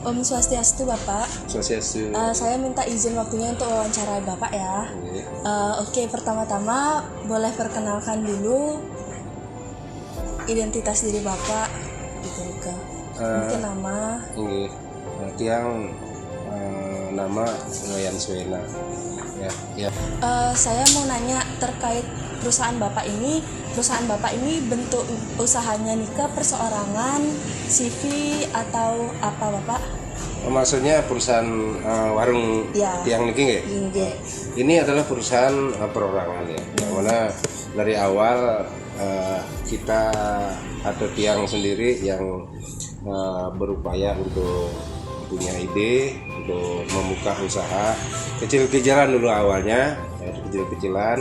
Om Swastiastu Bapak. Swastiastu. Saya minta izin waktunya untuk wawancara Bapak ya. Oke, pertama-tama boleh perkenalkan dulu identitas diri Bapak gitu ke. Mungkin nama. Tiang nama Yayan Suena. Ya. Saya mau nanya terkait perusahaan Bapak ini. Perusahaan Bapak ini bentuk usahanya nih ke perseorangan, CV atau apa Bapak? Maksudnya perusahaan warung Ya. tiang niki nggih? Nggih. Ini adalah perusahaan perorangan ya. Yang mana dari awal kita atau tiang sendiri yang berupaya untuk punya ide untuk membuka usaha kecil-kecilan dulu awalnya, kecil-kecilan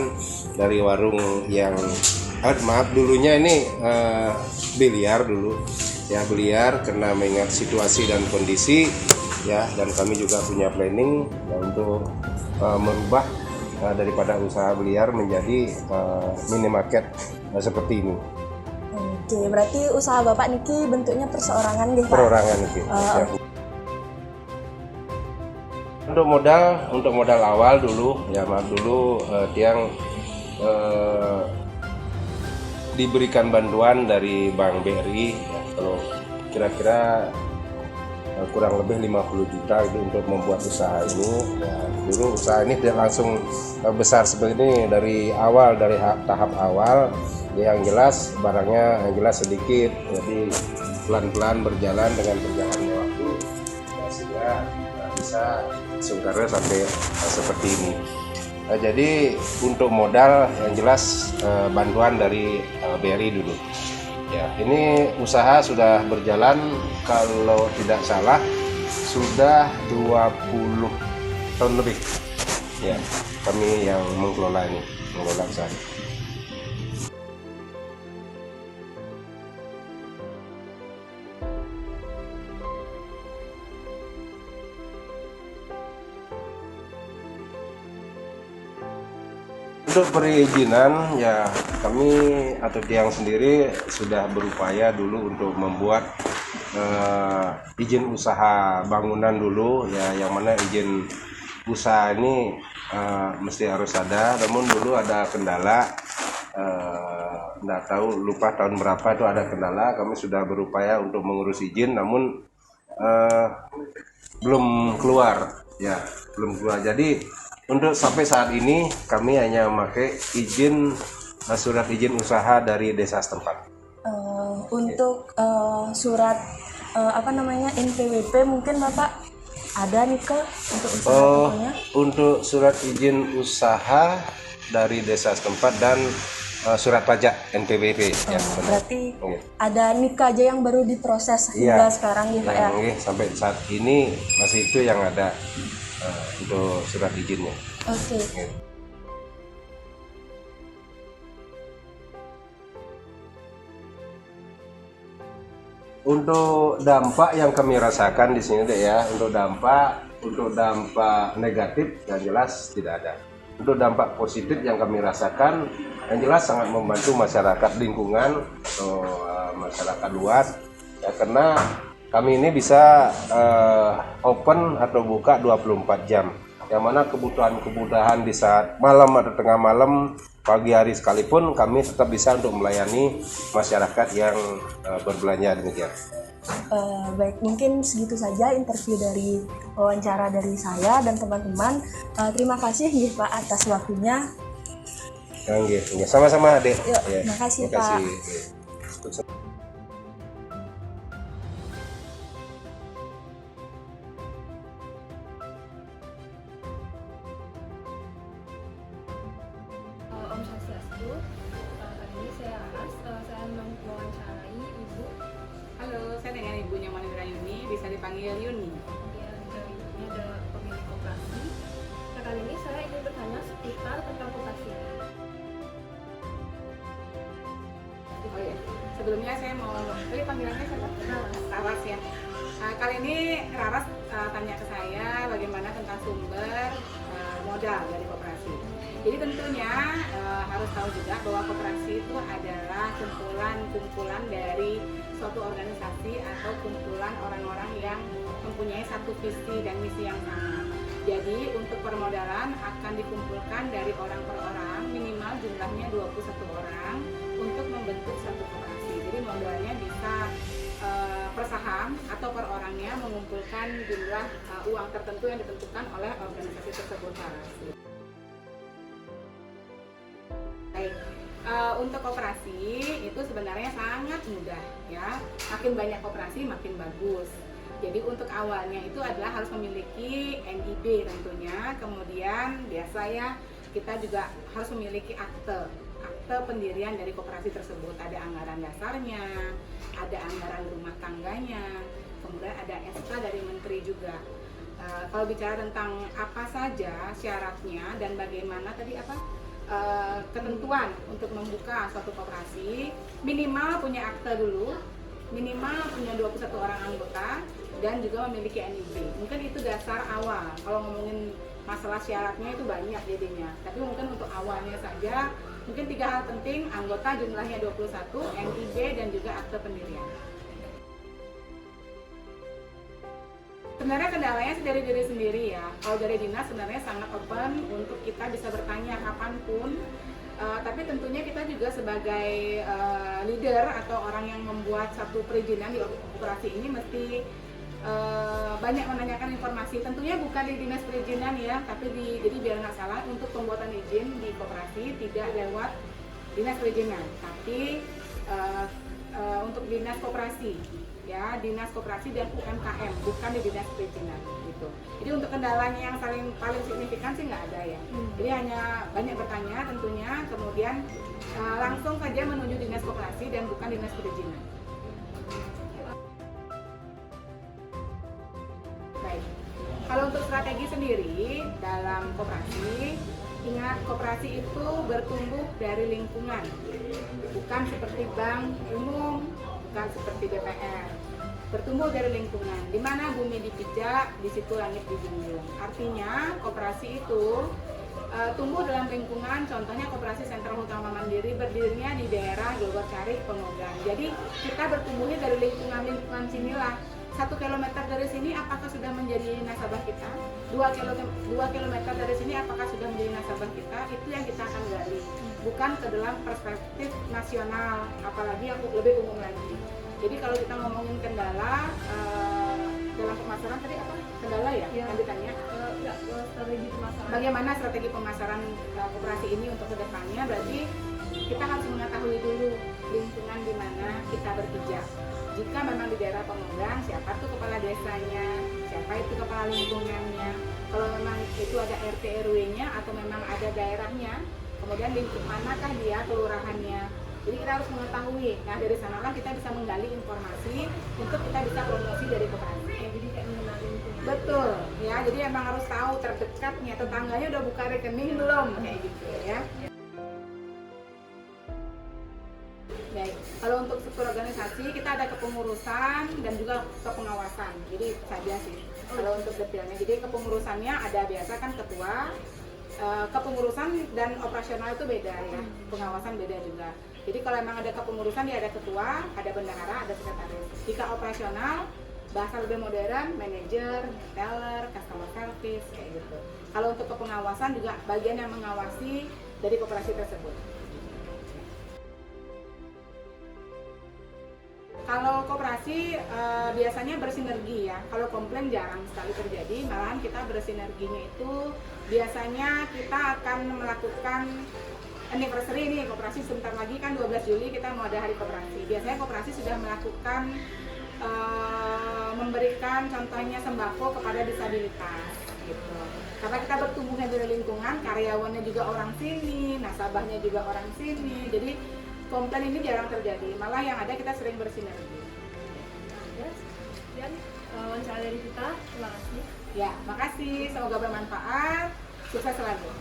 dari warung yang maaf dulunya ini biliar dulu ya, biliar karena mengingat situasi dan kondisi ya, dan kami juga punya planning ya, untuk merubah daripada usaha biliar menjadi minimarket seperti ini. Oke, berarti usaha Bapak niki bentuknya perseorangan gitu Pak? Perorangan itu. Ya. Untuk modal awal dulu ya, maaf dulu tiang diberikan bantuan dari Bank BRI ya, kalau kira-kira kurang lebih 50 juta itu untuk membuat usaha ini ya. Dulu usaha ini tidak langsung besar seperti ini dari awal, dari tahap awal ya, yang jelas barangnya yang jelas sedikit, jadi pelan-pelan berjalan dengan berjalannya waktu ya, sehingga bisa sungkarnya sampai seperti ini. Jadi untuk modal yang jelas bantuan dari BRI dulu. Ya, ini usaha sudah berjalan kalau tidak salah sudah 20 tahun lebih. Ya, kami yang mengelola usaha. Untuk perizinan ya, kami atau tiang sendiri sudah berupaya dulu untuk membuat izin usaha bangunan dulu ya, yang mana izin usaha ini mesti harus ada, namun dulu ada kendala, nggak tahu lupa tahun berapa itu ada kendala. Kami sudah berupaya untuk mengurus izin, namun belum keluar ya, belum keluar. Jadi untuk sampai saat ini kami hanya memakai surat izin usaha dari desa setempat. Untuk surat NPWP mungkin Bapak ada nih ke untuk usaha Untuk surat izin usaha dari desa setempat dan surat pajak NPWP ya. Berarti ada nikah aja yang baru diproses hingga sekarang nih Pak ya. Sampai saat ini masih itu yang ada untuk surat izinnya. Oke. Untuk dampak yang kami rasakan di sini deh ya, untuk dampak negatif yang jelas tidak ada. Untuk dampak positif yang kami rasakan yang jelas sangat membantu masyarakat lingkungan atau masyarakat luas ya, karena kami ini bisa open atau buka 24 jam, yang mana kebutuhan di saat malam atau tengah malam, pagi hari sekalipun kami tetap bisa untuk melayani masyarakat yang berbelanja demikian. Baik, mungkin segitu saja interview dari wawancara dari saya dan teman-teman. Terima kasih Pak atas waktunya. Sama-sama Dek. Terima kasih Pak. Om Swastiastu, kali ini saya Aras, saya mewawancarai Ibu. Halo, saya dengan Ibunya Manindra Yuni, bisa dipanggil Yuni. Ya, dari ini ada pemilik koperasi. Nah, kali ini saya ingin bertanya seputar tentang koperasi. Oh iya, sebelumnya saya mau, panggilannya siapa? Raras ya. Kali ini Raras tanya ke saya bagaimana tentang sumber modal dari koperasi. Jadi tentunya harus tahu juga bahwa koperasi itu adalah kumpulan kumpulan dari suatu organisasi atau kumpulan orang-orang yang mempunyai satu visi dan misi yang sama. Jadi untuk permodalan akan dikumpulkan dari orang per orang, minimal jumlahnya 21 orang untuk membentuk satu koperasi. Jadi modalnya bisa per saham atau per orangnya mengumpulkan jumlah uang tertentu yang ditentukan oleh organisasi tersebut. Baik, untuk koperasi itu sebenarnya sangat mudah ya. Makin banyak koperasi makin bagus. Jadi untuk awalnya itu adalah harus memiliki NIB tentunya, kemudian biasa ya kita juga harus memiliki akte pendirian dari koperasi tersebut. Ada anggaran dasarnya, ada anggaran rumah tangganya, kemudian ada SK dari menteri juga. Kalau bicara tentang apa saja syaratnya dan bagaimana tadi ketentuan untuk membuka suatu koperasi, minimal punya akte dulu, minimal punya 21 orang anggota, dan juga memiliki NIB. Mungkin itu dasar awal. Kalau ngomongin masalah syaratnya itu banyak jadinya, tapi mungkin untuk awalnya saja mungkin 3 hal penting: anggota jumlahnya 21, NIB, dan juga akte pendirian. Sebenarnya kendalanya sih dari diri sendiri ya. Kalau dari dinas sebenarnya sangat open untuk kita bisa bertanya kapanpun. Tapi tentunya kita juga sebagai leader atau orang yang membuat satu perizinan di koperasi ini mesti banyak menanyakan informasi. Tentunya bukan di dinas perizinan ya, tapi jadi biar nggak salah, untuk pembuatan izin di koperasi tidak lewat dinas perizinan, tapi untuk dinas koperasi ya, dinas koperasi dan UMKM, bukan di dinas perizinan gitu. Jadi untuk kendalanya yang paling signifikan sih nggak ada ya. Jadi hanya banyak bertanya tentunya, kemudian langsung saja menuju dinas koperasi dan bukan dinas perizinan. Baik, kalau untuk strategi sendiri dalam koperasi, ingat koperasi itu bertumbuh dari lingkungan, bukan seperti bank umum, bukan seperti DPR. Bertumbuh dari lingkungan, di mana bumi dipijak, di situ langit dijunjung. Artinya koperasi itu tumbuh dalam lingkungan. Contohnya koperasi Sentra Utama Mandiri berdirinya di daerah Grogol Carik, Pemogang. Jadi kita bertumbuhnya dari lingkungan sinilah. 1 kilometer dari sini apakah sudah menjadi nasabah kita? 2 kilometer dari sini apakah sudah menjadi nasabah kita? Itu yang kita akan gali, bukan ke dalam perspektif nasional, apalagi yang lebih umum lagi. Jadi kalau kita ngomongin kendala dalam pemasaran tadi apa? Kendala ya? Lanjutannya? Strategi pemasaran. Bagaimana strategi pemasaran koperasi ini untuk kedepannya? Berarti kita harus mengetahui dulu lingkungan di mana kita berpijak. Jika memang di daerah Pemogang, siapa tuh kepala desanya, siapa itu kepala lingkungannya. Kalau memang itu ada RT RW-nya atau memang ada daerahnya, kemudian lingkup manakah dia, kelurahannya. Jadi kita harus mengetahui. Nah dari sanalah kita bisa menggali informasi untuk kita bisa promosi dari koperasi. Jadi kayak mengenal lingkungan. Betul, ya. Jadi emang harus tahu terdekatnya, tetangganya udah buka rekening belum, kayak gitu ya. Baik, kalau untuk struktur organisasi kita ada kepengurusan dan juga kepengawasan. Jadi saja sih. Kalau untuk detailnya, jadi kepengurusannya ada biasa kan ketua. Kepengurusan dan operasional itu beda ya. Pengawasan beda juga. Jadi kalau memang ada kepengurusan dia ada ketua, ada bendahara, ada sekretaris. Jika operasional, bahasa lebih modern, manajer, teller, customer service kayak gitu. Kalau untuk kepengawasan juga bagian yang mengawasi dari koperasi tersebut. Kalau koperasi biasanya bersinergi ya. Kalau komplain jarang sekali terjadi, malahan kita bersinerginya itu biasanya kita akan melakukan anniversary nih koperasi sebentar lagi kan 12 Juli kita mau ada hari koperasi. Biasanya koperasi sudah melakukan memberikan contohnya sembako kepada disabilitas gitu. Karena kita bertumbuhnya dari lingkungan, karyawannya juga orang sini, nasabahnya juga orang sini. Jadi komplain ini jarang terjadi, malah yang ada kita sering bersinergi. Ya, sekian wawancara dari kita. Terima kasih. Ya, makasih. Semoga bermanfaat. Sukses selalu.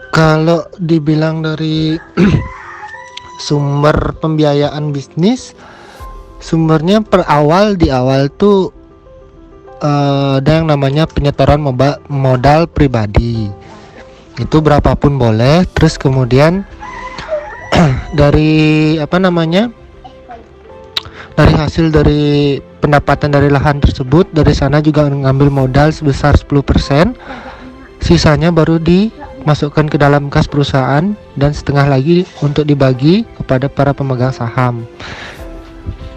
Kalau dibilang dari sumber pembiayaan bisnis, sumbernya di awal tuh ada yang namanya penyetoran modal pribadi. Itu berapapun boleh. Terus kemudian dari dari hasil dari pendapatan dari lahan tersebut, dari sana juga ngambil modal sebesar 10%, sisanya baru dimasukkan ke dalam kas perusahaan dan setengah lagi untuk dibagi kepada para pemegang saham.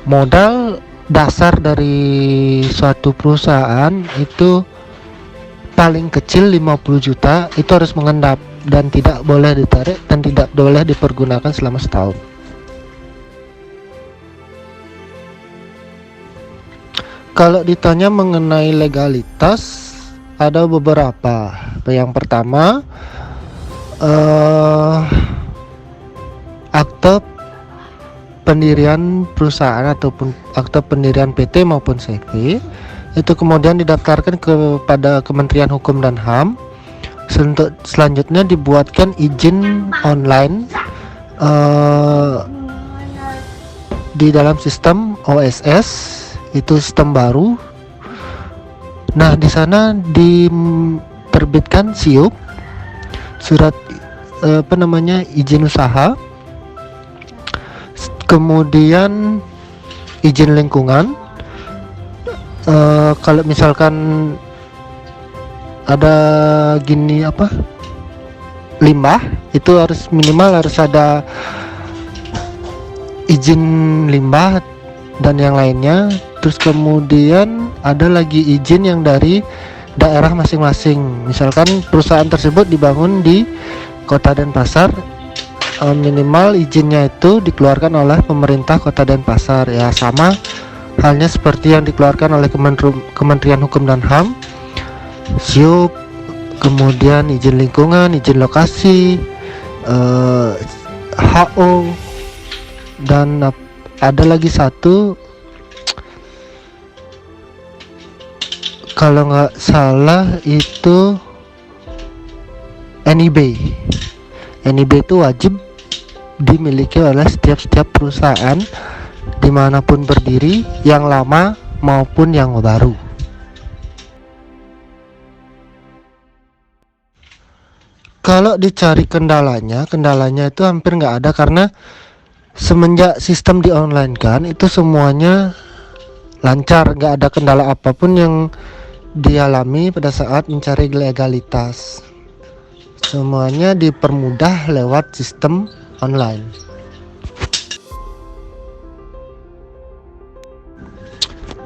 Modal dasar dari suatu perusahaan itu paling kecil 50 juta, itu harus mengendap dan tidak boleh ditarik dan tidak boleh dipergunakan selama setahun. Kalau ditanya mengenai legalitas, ada beberapa. Yang pertama, akte pendirian perusahaan ataupun akte pendirian PT maupun CV itu kemudian didaftarkan kepada Kementerian Hukum dan HAM. Selanjutnya dibuatkan izin online di dalam sistem OSS, itu sistem baru. Nah, di sana diterbitkan SIUP, surat izin usaha, kemudian izin lingkungan. Kalau misalkan ada limbah, itu minimal harus ada izin limbah dan yang lainnya. Terus kemudian ada lagi izin yang dari daerah masing-masing. Misalkan perusahaan tersebut dibangun di Kota Denpasar, minimal izinnya itu dikeluarkan oleh pemerintah Kota Denpasar. Ya, sama halnya seperti yang dikeluarkan oleh Kementerian Hukum dan HAM, SIUP, kemudian izin lingkungan, izin lokasi, HO, dan ada lagi satu, kalau nggak salah itu NIB. NIB itu wajib dimiliki oleh setiap perusahaan dimanapun berdiri, yang lama maupun yang baru. Kalau dicari kendalanya itu hampir nggak ada, karena semenjak sistem di online kan, itu semuanya lancar, nggak ada kendala apapun yang dialami pada saat mencari legalitas. Semuanya dipermudah lewat sistem online.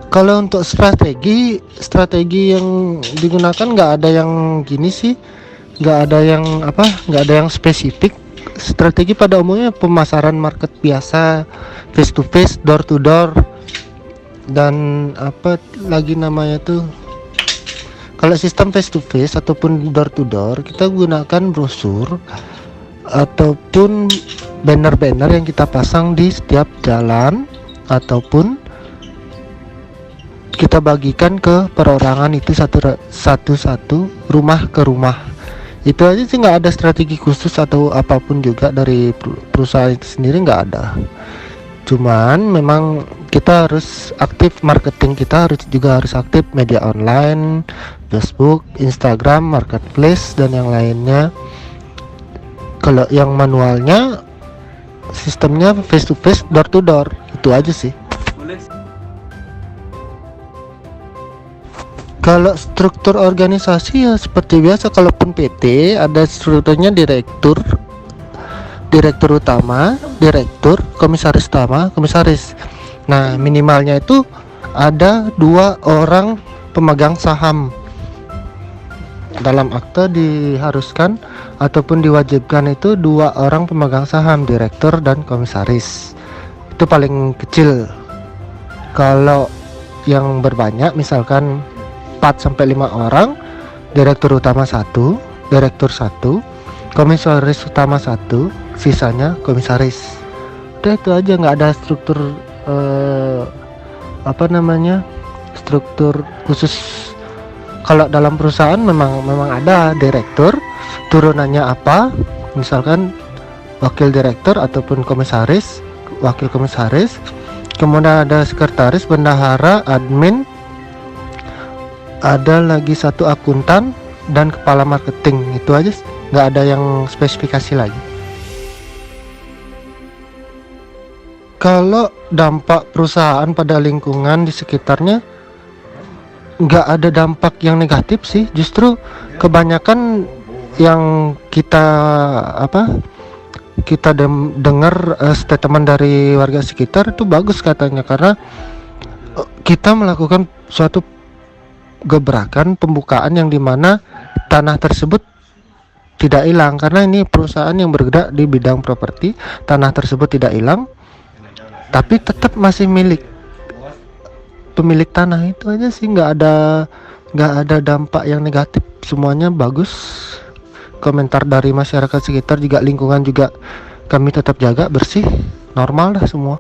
Kalau untuk strategi yang digunakan nggak ada yang gini sih, nggak ada yang spesifik. Strategi pada umumnya pemasaran market biasa, face to face, door to door, dan kalau sistem face to face ataupun door to door, kita gunakan brosur ataupun banner-banner yang kita pasang di setiap jalan, ataupun kita bagikan ke perorangan itu satu-satu, rumah ke rumah. Itu aja sih, nggak ada strategi khusus atau apapun juga dari perusahaan itu sendiri, nggak ada. Cuman memang kita harus aktif marketing, kita juga harus aktif media online, Facebook, Instagram, Marketplace, dan yang lainnya. Kalau yang manualnya sistemnya face to face, door to door, itu aja sih. Kalau struktur organisasi ya seperti biasa, kalaupun PT ada strukturnya direktur utama, direktur, komisaris utama, komisaris. Nah, minimalnya itu ada 2 orang pemegang saham. Dalam akte diharuskan ataupun diwajibkan itu 2 orang pemegang saham, direktur dan komisaris. Itu paling kecil. Kalau yang berbanyak, misalkan 4-5 orang, direktur utama 1, direktur 1, komisaris utama 1, sisanya komisaris. Udah, itu aja, nggak ada struktur struktur khusus. Kalau dalam perusahaan memang ada direktur, turunannya apa, misalkan wakil direktur ataupun komisaris, wakil komisaris, kemudian ada sekretaris, bendahara, admin, ada lagi satu akuntan dan kepala marketing. Itu aja, nggak ada yang spesifikasi lagi. Kalau dampak perusahaan pada lingkungan di sekitarnya, nggak ada dampak yang negatif sih. Justru kebanyakan yang kita dengar statement dari warga sekitar itu bagus katanya, karena kita melakukan suatu gebrakan pembukaan yang dimana tanah tersebut tidak hilang, karena ini perusahaan yang bergerak di bidang properti. Tanah tersebut tidak hilang, tapi tetap masih milik pemilik tanah. Itu aja sih, nggak ada dampak yang negatif, semuanya bagus. Komentar dari masyarakat sekitar juga, lingkungan juga kami tetap jaga bersih, normal dah semua.